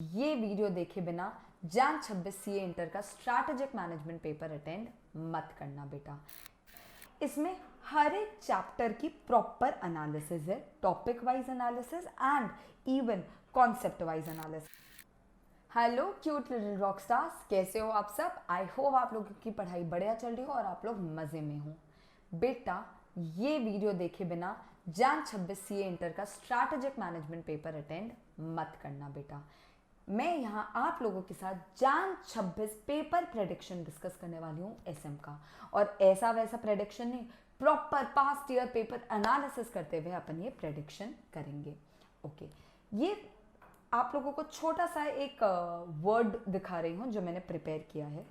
ये वीडियो देखे बिना जैन 26 सीए इंटर का स्ट्रैटेजिक मैनेजमेंट पेपर अटेंड मत करना बेटा। इसमें हर एक चैप्टर की प्रॉपर एनालिसिस है, topic wise analysis and even concept wise analysis. Hello cute little rock stars, कैसे हो आप सब? आई होप आप लोगों की पढ़ाई बढ़िया चल रही हो और आप लोग मजे में हो। बेटा ये वीडियो देखे बिना जैन 26 सीए इंटर का स्ट्रैटेजिक मैनेजमेंट पेपर अटेंड मत करना बेटा। मैं यहाँ आप लोगों के साथ जैन 26 पेपर प्रेडिक्शन डिस्कस करने वाली हूँ एसएम का, और ऐसा वैसा प्रेडिक्शन नहीं, proper past year paper analysis करते हुए अपन ये प्रेडिक्शन करेंगे। ओके, ये आप लोगों को छोटा सा एक वर्ड दिखा रही हूँ जो मैंने प्रिपेयर किया है।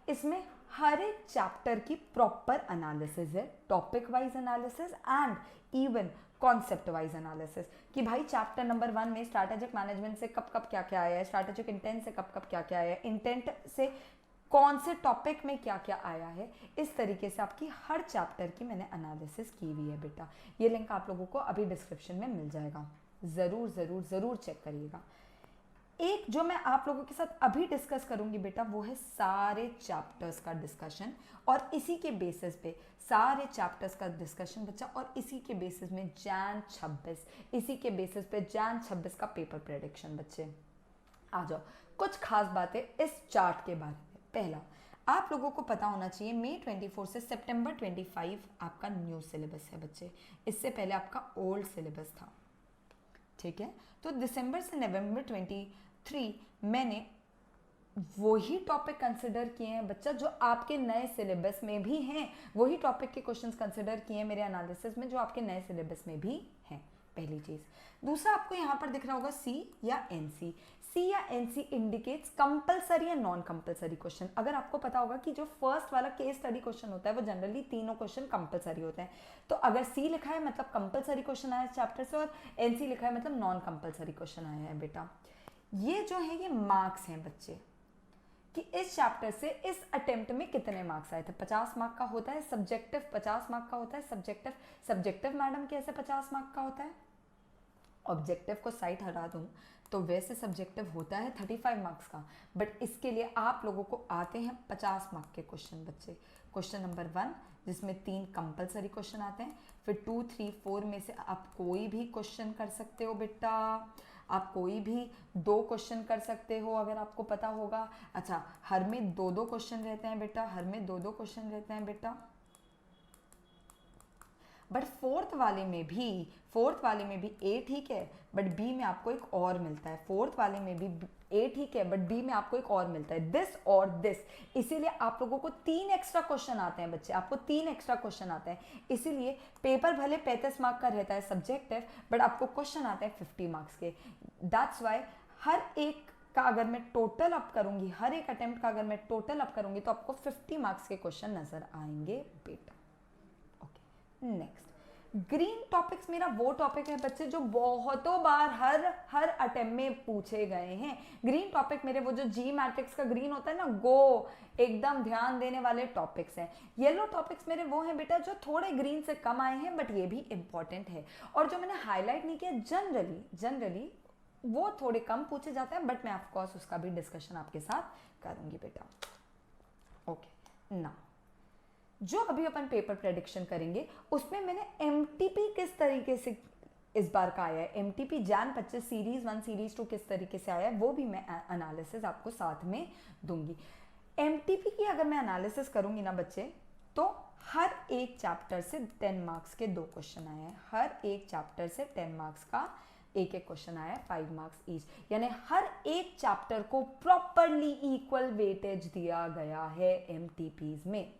इसमें हर एक चैप्टर की प्रॉपर एनालिसिस है, topic wise analysis and even concept wise analysis, कि भाई चैप्टर नंबर 1 में स्ट्रैटेजिक मैनेजमेंट से कब कब क्या क्या आया है, स्ट्रैटेजिक इंटेंट से कब कब क्या क्या आया है, इंटेंट से कौन से टॉपिक में क्या क्या आया है। इस तरीके से आपकी हर चैप्टर की मैंने एनालिसिस की हुई है बेटा। ये लिंक आप लोगों को अभी डिस्क्रिप्शन में मिल जाएगा, ज़रूर ज़रूर ज़रूर चेक करिएगा। एक जो मैं आप लोगों के साथ अभी डिस्कस करूंगी बेटा, वो है सारे चैप्टर्स का डिस्कशन, और इसी के बेसिस पे सारे चैप्टर्स का डिस्कशन बच्चा, और इसी के बेसिस में जैन 26, इसी के बेसिस पे जैन 26 का पेपर प्रेडिक्शन बच्चे। आ जाओ, कुछ खास बातें इस चार्ट के बारे में। पहला, आप लोगों को पता होना चाहिए मई 24 से सितंबर 25 आपका न्यू सिलेबस है बच्चे। इससे पहले आपका ओल्ड सिलेबस था, ठीक है। तो दिसंबर से नवंबर 23 मैंने वही टॉपिक कंसिडर किए हैं बच्चा जो आपके नए सिलेबस में भी हैं, वही टॉपिक के क्वेश्चंस कंसिडर किए हैं मेरे एनालिसिस में जो आपके नए सिलेबस में भी हैं, पहली चीज। दूसरा, आपको यहाँ पर दिख रहा होगा सी या एनसी। सी या एनसी इंडिकेट्स कंपलसरी या नॉन कंपलसरी क्वेश्चन। अगर आपको पता होगा कि जो फर्स्ट वाला केस स्टडी क्वेश्चन होता है वो जनरली तीनों क्वेश्चन कंपलसरी होते हैं, तो अगर सी लिखा है मतलब कंपलसरी क्वेश्चन आया है चैप्टर से, और एनसी लिखा है मतलब नॉन कंपलसरी क्वेश्चन आया है बेटा। ये जो है ये मार्क्स हैं बच्चे, कि इस चैप्टर से इस अटेम्प्ट में कितने मार्क्स आए थे। 50 मार्क का होता है सब्जेक्टिव, 50 मार्क का होता है सब्जेक्टिव। सब्जेक्टिव मैडम कैसे 50 मार्क का होता है? ऑब्जेक्टिव को साइड हटा दूं तो वैसे सब्जेक्टिव होता है 35 मार्क्स का, बट इसके लिए आप लोगों को आते हैं 50 मार्क के क्वेश्चन बच्चे। क्वेश्चन नंबर 1 जिसमें 3 कंपलसरी क्वेश्चन आते हैं, फिर 2, 3, 4 में से आप कोई भी क्वेश्चन कर सकते हो बेटा। आप कोई भी 2 क्वेश्चन कर सकते हो अगर आपको पता होगा। अच्छा, हर में 2-2 क्वेश्चन रहते हैं बेटा, हर में 2-2 क्वेश्चन रहते हैं बेटा। बट फोर्थ वाले में भी ए ठीक है, बट बी में आपको एक और मिलता है। फोर्थ वाले में भी ए ठीक है, बट बी में आपको एक और मिलता है, दिस और दिस। इसीलिए आप लोगों को 3 एक्स्ट्रा क्वेश्चन आते हैं बच्चे, आपको 3 एक्स्ट्रा क्वेश्चन आते हैं। इसीलिए पेपर भले 35 मार्क का रहता है सब्जेक्टिव, बट आपको क्वेश्चन आते हैं 50 मार्क्स के। दैट्स वाई हर एक का अगर मैं टोटल अप करूंगी, हर एक अटेम्प्ट का अगर मैं टोटल अप करूंगी तो आपको 50 मार्क्स के क्वेश्चन नजर आएंगे बेटा। नेक्स्ट, ग्रीन टॉपिक्स मेरा वो टॉपिक है बच्चे जो बहुतों बार हर अटेम्प्ट में पूछे गए हैं। ग्रीन टॉपिक मेरे वो जो जी मैट्रिक्स का ग्रीन होता है ना, गो एकदम ध्यान देने वाले टॉपिक्स हैं। येलो टॉपिक्स मेरे वो हैं बेटा जो थोड़े ग्रीन से कम आए हैं, बट ये भी इंपॉर्टेंट है। और जो मैंने हाईलाइट नहीं किया, जनरली वो थोड़े कम पूछे जाते हैं, बट मैं ऑफकोर्स उसका भी डिस्कशन आपके साथ करूंगी बेटा। ओके, ना जो अभी अपन पेपर प्रेडिक्शन करेंगे उसमें मैंने एमटीपी किस तरीके से इस बार का आया है, एमटीपी जैन 25 सीरीज 1 सीरीज 2 किस तरीके से आया है, वो भी मैं एनालिसिस आपको साथ में दूंगी। एमटीपी की अगर मैं एनालिसिस करूंगी ना बच्चे, तो हर एक चैप्टर से 10 मार्क्स के 2 क्वेश्चन आए हैं। हर एक चैप्टर से 10 मार्क्स का एक क्वेश्चन आया है, 5 मार्क्स ईच, यानी हर एक चैप्टर को प्रॉपरली इक्वल वेटेज दिया गया है एमटीपीज में।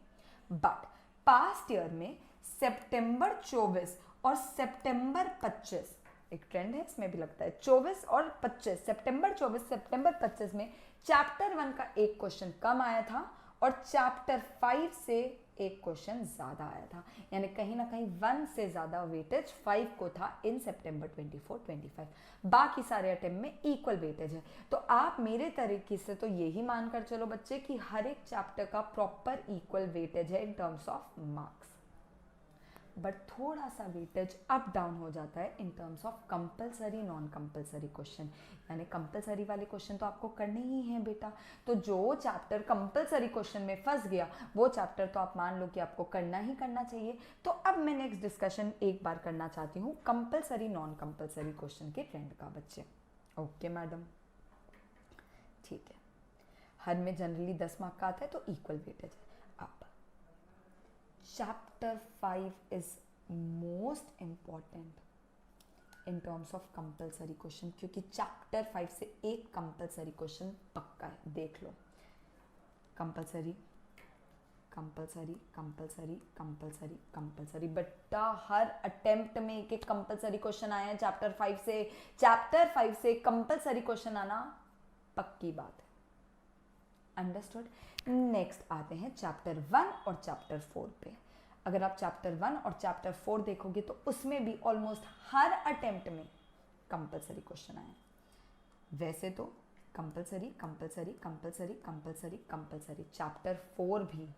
बट पास्ट ईयर में सितंबर 24 और सितंबर 25 एक ट्रेंड है इसमें भी लगता है, 24 और 25, सितंबर 24 सितंबर 25 में चैप्टर 1 का एक क्वेश्चन कम आया था और चैप्टर 5 से एक क्वेश्चन ज्यादा आया था, यानी कहीं ना कहीं 1 से ज्यादा वेटेज 5 को था इन सितंबर 24-25। बाकी सारे अटेम्प्ट में इक्वल वेटेज है। तो आप मेरे तरीके से तो यही मानकर चलो बच्चे कि हर एक चैप्टर का प्रॉपर इक्वल वेटेज है इन टर्म्स ऑफ मार्क्स। बट थोड़ा सा वेटेज अप डाउन हो जाता है इन terms of compulsory non compulsory question. यानी कंपलसरी वाले क्वेश्चन तो आपको करने ही हैं बेटा, तो जो चैप्टर कंपलसरी क्वेश्चन में फंस गया वो चैप्टर तो आप मान लो कि आपको करना ही करना चाहिए। तो अब मैं नेक्स्ट डिस्कशन एक बार करना चाहती हूँ कंपलसरी नॉन कंपलसरी क्वेश्चन के ट्रेंड का बच्चे। ओके मैडम, ठीक है। हर में जनरली 10 मार्क का आता है तो इक्वल वेटेज है। अब chapter 5 is most important in terms of compulsory question, क्योंकि चैप्टर 5 से एक कंपलसरी क्वेश्चन पक्का है। देख लो, compulsory compulsory compulsory compulsory compulsory, बेटा हर अटेम्प्ट में एक एक कंपलसरी क्वेश्चन आए हैं चैप्टर 5 से। चैप्टर 5 से कंपलसरी क्वेश्चन आना पक्की बात है। अंडरस्टूड। नेक्स्ट आते हैं चैप्टर 1 और चैप्टर 4 पे। अगर आप चैप्टर 1 और चैप्टर 4 देखोगे तो उसमें भी ऑलमोस्ट हर अटेम्प्ट में कंपलसरी क्वेश्चन आए। वैसे तो compulsory compulsory compulsory compulsory compulsory, chapter 4 भी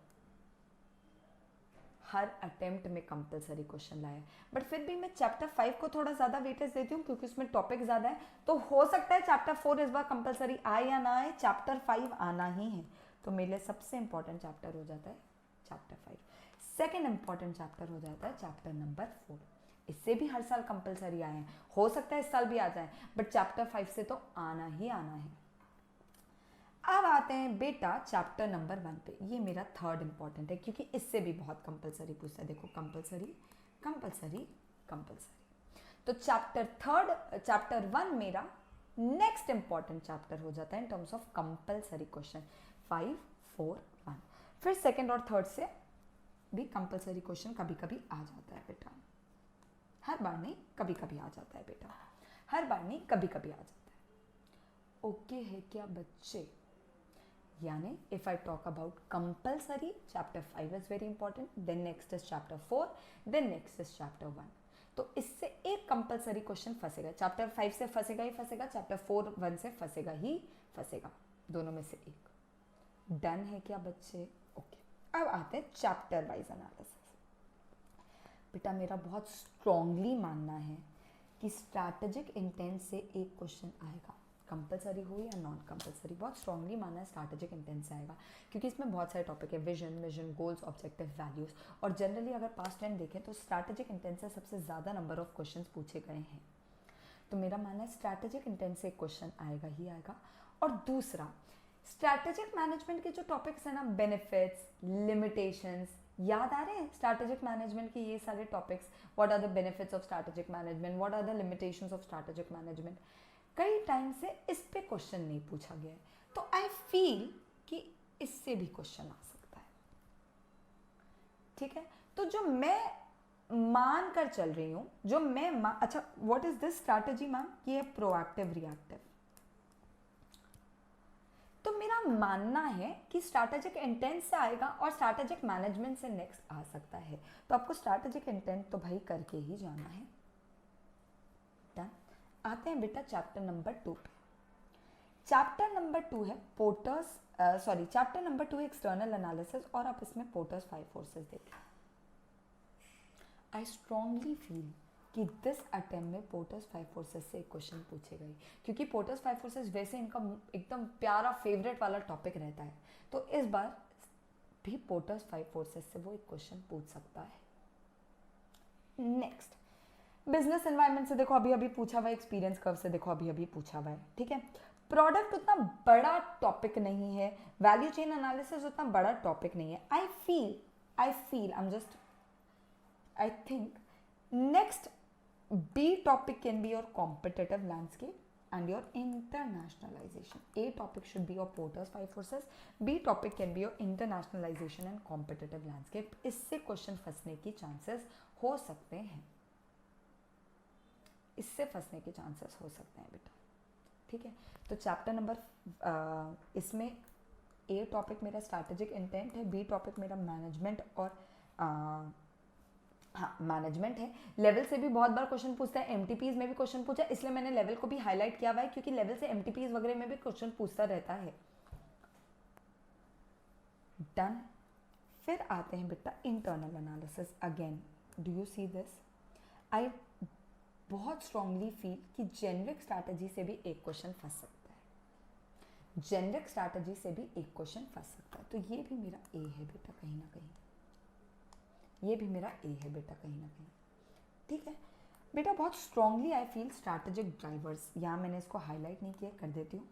हर अटेम्प्ट में कंपलसरी क्वेश्चन लाया, बट फिर भी मैं चैप्टर 5 को थोड़ा ज़्यादा वेटेज देती हूँ क्योंकि उसमें टॉपिक ज़्यादा है। तो हो सकता है चैप्टर 4 इस बार कंपलसरी आए या ना आए, चैप्टर 5 आना ही है। तो मेरे लिए सबसे इंपॉर्टेंट चैप्टर हो जाता है चैप्टर 5। सेकेंड इंपॉर्टेंट चैप्टर हो जाता है चैप्टर नंबर 4। इससे भी हर साल कंपलसरी आए हैं, हो सकता है इस साल भी आ जाए, बट चैप्टर 5 से तो आना ही आना है। अब आते हैं बेटा चैप्टर नंबर 1 पे। ये मेरा थर्ड इंपॉर्टेंट है क्योंकि इससे भी बहुत कंपलसरी पूछता है। देखो, कंपलसरी कंपलसरी कंपलसरी। तो चैप्टर 1 मेरा नेक्स्ट इंपॉर्टेंट चैप्टर हो जाता है इन टर्म्स ऑफ कंपलसरी क्वेश्चन 5, 4, 1। फिर सेकेंड और थर्ड से भी कंपलसरी क्वेश्चन कभी कभी आ जाता है बेटा, हर बार नहीं, कभी कभी आ जाता है बेटा, हर बार नहीं, कभी कभी आ जाता है। ओके है क्या बच्चे? यानी if I talk about compulsory, chapter 5 is very important, then next is chapter 4, then next is chapter 1। तो इससे एक कंपलसरी क्वेश्चन फंसेगा, चैप्टर 5 से फंसेगा ही फंसेगा, चैप्टर 4 1 से फंसेगा ही फंसेगा, दोनों में से एक। डन है क्या बच्चे? ओके। अब आते हैं चैप्टर वाइज एनालिसिस। बेटा मेरा बहुत स्ट्रांगली मानना है कि स्ट्रैटेजिक इंटेंट से एक क्वेश्चन आएगा, कंपलसरी हो या नॉन कंपलसरी। बहुत स्ट्रांगली माना है स्ट्रैटेजिक इंटेंट से आएगा क्योंकि इसमें बहुत सारे टॉपिक है, विजन, गोल्स, ऑब्जेक्टिव, वैल्यूज। और जनरली अगर पास्ट टाइम देखें तो स्ट्रैटेजिक इंटेंट से सबसे ज़्यादा नंबर ऑफ क्वेश्चंस पूछे गए हैं। तो मेरा मानना है स्ट्रैटेजिक इंटेंट से एक क्वेश्चन आएगा ही आएगा। और दूसरा, स्ट्रैटेजिक मैनेजमेंट के जो टॉपिक्स हैं ना, बेनिफिट्स, लिमिटेशंस, याद आ रहे हैं स्ट्रैटेजिक मैनेजमेंट के ये सारे topics? What are the benefits of strategic management, what are the limitations of strategic management? कई टाइम से इस पे क्वेश्चन नहीं पूछा गया है, तो आई फील कि इससे भी क्वेश्चन आ सकता है। ठीक है, तो जो मैं मान कर चल रही हूं, जो मैं अच्छा, what is this strategy ma'am? ये प्रोएक्टिव रिएक्टिव। तो मेरा मानना है कि स्ट्रैटेजिक इंटेंट से आएगा और स्ट्रैटेजिक मैनेजमेंट से नेक्स्ट आ सकता है। तो आपको स्ट्रैटेजिक इंटेंट तो भाई करके ही जाना है। डन। आते हैं बेटा चैप्टर नंबर 2 पे। चैप्टर नंबर 2 है चैप्टर नंबर 2 एक्सटर्नल एनालिसिस, और आप इसमें पोर्टर्स 5 फोर्सेस देखें। आई स्ट्रांगली फील कि दिस अटेम्प्ट में पोर्टर्स 5 फोर्सेस से एक क्वेश्चन पूछे गए, क्योंकि पोर्टर्स 5 फोर्सेस वैसे इनका एकदम प्यारा फेवरेट वाला टॉपिक रहता है। तो इस बार भी पोर्टर्स 5 फोर्सेस से वो एक क्वेश्चन पूछ सकता है। नेक्स्ट, बिजनेस एनवायरनमेंट से देखो अभी पूछा हुआ है, एक्सपीरियंस कर्व से देखो अभी पूछा हुआ है। ठीक है, प्रोडक्ट उतना बड़ा टॉपिक नहीं है, वैल्यू चेन एनालिसिस उतना बड़ा टॉपिक नहीं है। I think next B topic can be your competitive landscape and your internationalization. A topic should be your Porter's 5 forces. B topic can be your internationalization and competitive landscape. इससे question फंसने की chances हो सकते हैं, इससे फंसने के chances हो सकते हैं बेटा। ठीक है, तो चैप्टर नंबर इसमें A टॉपिक मेरा स्ट्रैटेजिक इंटेंट है, B टॉपिक मेरा मैनेजमेंट और मैनेजमेंट है। लेवल से भी बहुत बार क्वेश्चन पूछता है, एमटीपीज में भी क्वेश्चन पूछा, इसलिए मैंने लेवल को भी हाईलाइट किया हुआ है क्योंकि लेवल से एमटीपीज वगैरह में भी क्वेश्चन पूछता रहता है। डन। फिर आते हैं बेटा internal analysis. Again do you see this? I बहुत स्ट्रांगली फील कि जेनरिक स्ट्रैटेजी से भी एक क्वेश्चन फंस सकता है, जेनरिक स्ट्रैटेजी से भी एक क्वेश्चन फंस सकता है। तो ये भी मेरा ए है बेटा कहीं ना कहीं, ये भी मेरा ए है बेटा कहीं ना कहीं। ठीक है बेटा, बहुत strongly I feel strategic drivers, यहाँ मैंने इसको हाईलाइट नहीं किया, कर देती हूँ।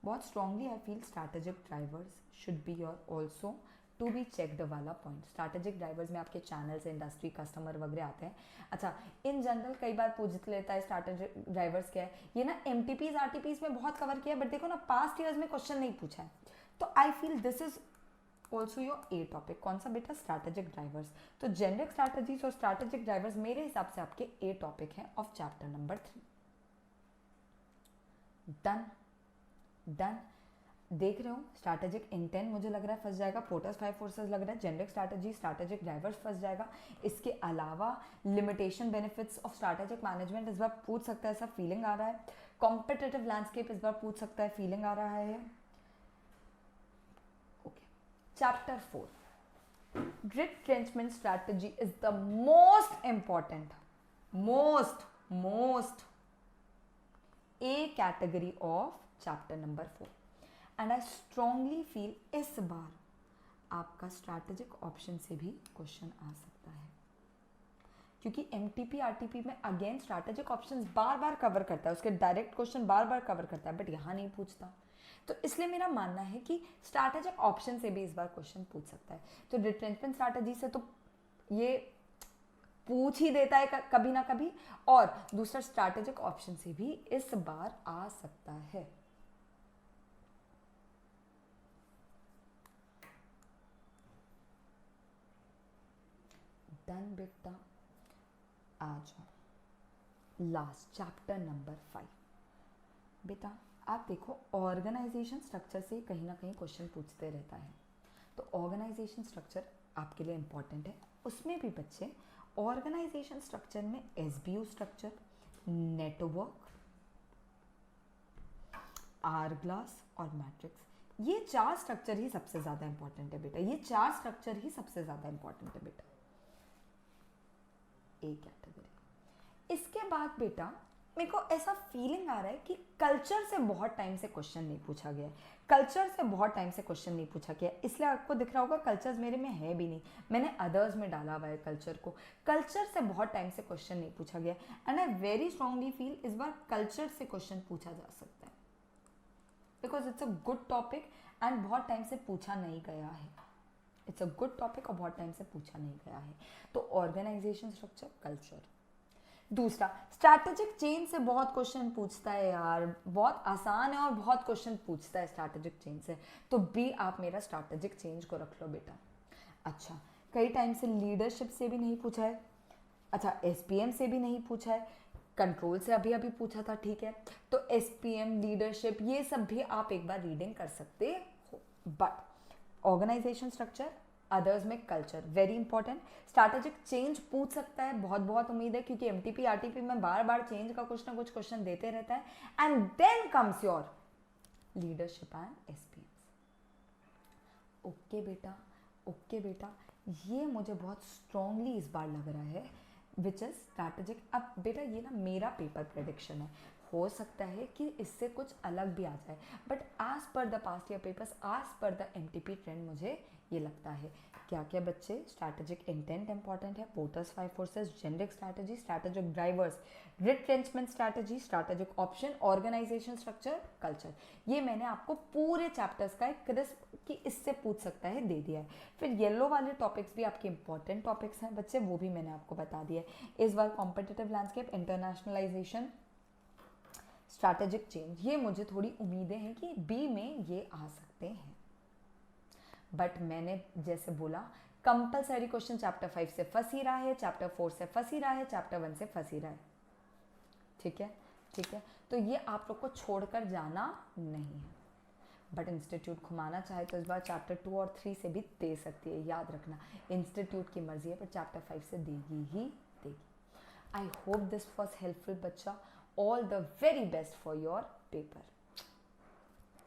बहुत strongly I feel strategic drivers should be your also to be checked वाला पॉइंट। स्ट्रैटेजिक ड्राइवर्स में आपके चैनल्स, इंडस्ट्री, कस्टमर वगैरह आते हैं। अच्छा, इन जनरल कई बार पूछ लेता है स्ट्रैटेजिक ड्राइवर्स क्या है, ये ना एमटीपीज आरटीपीज में बहुत कवर किया है, बट देखो ना पास्ट ईयर्स में क्वेश्चन नहीं पूछा है। तो I feel this is also your A topic. कौन सा बेटा? Strategic drivers. तो जेनरिक स्ट्रैटेजीज और स्ट्रैटेजिक ड्राइवर्स मेरे हिसाब से आपके ए टॉपिक है of chapter number 3। Done done. देख रहे हो, स्ट्रैटेजिक इंटेंट मुझे लग रहा है फंस जाएगा, पोर्टर्स 5 फोर्सेस लग रहा है, जेनरिक स्ट्रैटेजी, स्ट्रैटेजिक ड्राइवर्स फंस जाएगा। इसके अलावा limitation benefits of strategic management इस बार पूछ सकता है, ऐसा फीलिंग आ रहा है। कॉम्पिटिटिव लैंडस्केप इस बार पूछ सकता है, फीलिंग आ रहा है। Okay, chapter 4 retrenchment strategy is the most important, most A category of chapter number 4 and I strongly feel इस बार आपका स्ट्रैटेजिक ऑप्शन से भी क्वेश्चन आ सकता है, क्योंकि एमटीपी आरटीपी में अगेन स्ट्रैटेजिक ऑप्शंस बार बार कवर करता है, उसके डायरेक्ट क्वेश्चन बार बार कवर करता है, बट यहाँ नहीं पूछता। तो इसलिए मेरा मानना है कि स्ट्रैटेजिक ऑप्शन से भी इस बार क्वेश्चन पूछ सकता है। तो रिट्रेंचमेंट स्ट्रैटेजी से तो ये पूछ ही देता है कभी ना कभी, और दूसरा स्ट्रैटेजिक ऑप्शन से भी इस बार आ सकता है। डन बेटा, आ जाओ लास्ट चैप्टर नंबर 5। बेटा आप देखो, ऑर्गेनाइजेशन स्ट्रक्चर से कहीं ना कहीं क्वेश्चन पूछते रहता है, तो ऑर्गेनाइजेशन स्ट्रक्चर आपके लिए इंपॉर्टेंट है। उसमें भी बच्चे ऑर्गेनाइजेशन स्ट्रक्चर में SBO structure, network, hourglass और मैट्रिक्स, ये 4 स्ट्रक्चर ही सबसे ज़्यादा इंपॉर्टेंट है बेटा, ये 4 स्ट्रक्चर ही सबसे ज़्यादा इंपॉर्टेंट है बेटा, ए कैटेगरी। इसके बाद बेटा मेरे को ऐसा फीलिंग आ रहा है कि कल्चर से बहुत टाइम से क्वेश्चन नहीं पूछा गया है, कल्चर से बहुत टाइम से क्वेश्चन नहीं पूछा गया, इसलिए आपको दिख रहा होगा कल्चर्स मेरे में है भी नहीं, मैंने अदर्स में डाला हुआ है कल्चर को। कल्चर से बहुत टाइम से क्वेश्चन नहीं पूछा गया, and I very strongly feel इस बार कल्चर से क्वेश्चन पूछा जा सकता है, because it's a good topic and बहुत टाइम से पूछा नहीं गया है। इट्स अ गुड टॉपिक और बहुत टाइम से पूछा नहीं गया है। तो ऑर्गेनाइजेशन स्ट्रक्चर, कल्चर। दूसरा, स्ट्रैटेजिक चेंज से बहुत क्वेश्चन पूछता है यार, बहुत आसान है और बहुत क्वेश्चन पूछता है स्ट्रैटेजिक चेंज से, तो भी आप मेरा स्ट्रैटेजिक चेंज को रख लो बेटा। अच्छा, कई टाइम से लीडरशिप से भी नहीं पूछा है, अच्छा एसपीएम से भी नहीं पूछा है, कंट्रोल से अभी अभी पूछा था, ठीक है, तो एसपीएम, लीडरशिप, ये सब भी आप एक बार रीडिंग कर सकते हो, बट ऑर्गेनाइजेशन स्ट्रक्चर, अदर्स में culture very important. Strategic change पूछ सकता है, बहुत बहुत उम्मीद है, क्योंकि एमटीपी आरटीपी में बार बार चेंज का कुछ ना कुछ क्वेश्चन देते रहता है, and then comes your leadership and SPM. Okay बेटा, ओके बेटा, ये मुझे बहुत स्ट्रांगली इस बार लग रहा है विच इज स्ट्रैटेजिक। अब बेटा ये ना मेरा पेपर प्रेडिक्शन है, हो सकता है कि इससे कुछ अलग भी आ जाए, but as per the past year papers, as per the MTP trend, मुझे ये लगता है क्या क्या बच्चे, स्ट्रैटेजिक इंटेंट इंपॉर्टेंट है, Porter's 5 forces, generic strategy, strategic drivers, retrenchment strategy, strategic option, organisation structure, culture, ये मैंने आपको पूरे चैप्टर्स का एक क्रिस्प कि इससे पूछ सकता है दे दिया है। फिर येलो वाले टॉपिक्स भी आपके इंपॉर्टेंट टॉपिक्स हैं बच्चे, वो भी मैंने आपको बता दिया है। इस बार competitive landscape, internationalization, strategic change, ये मुझे थोड़ी उम्मीदें हैं कि बी में ये आ सकते हैं, बट मैंने जैसे बोला कंपलसरी क्वेश्चन चैप्टर 5 से फंस ही रहा है, चैप्टर 4 से फंस ही रहा है, चैप्टर 1 से फंस ही रहा है, ठीक है, ठीक है, तो ये आप लोग को छोड़कर जाना नहीं है, बट इंस्टीट्यूट घुमाना चाहे तो इस बार चैप्टर 2 और 3 से भी दे सकती है, याद रखना इंस्टीट्यूट की मर्जी है, पर चैप्टर 5 से देगी ही देगी। I hope this was helpful बच्चा, all the very best for your paper.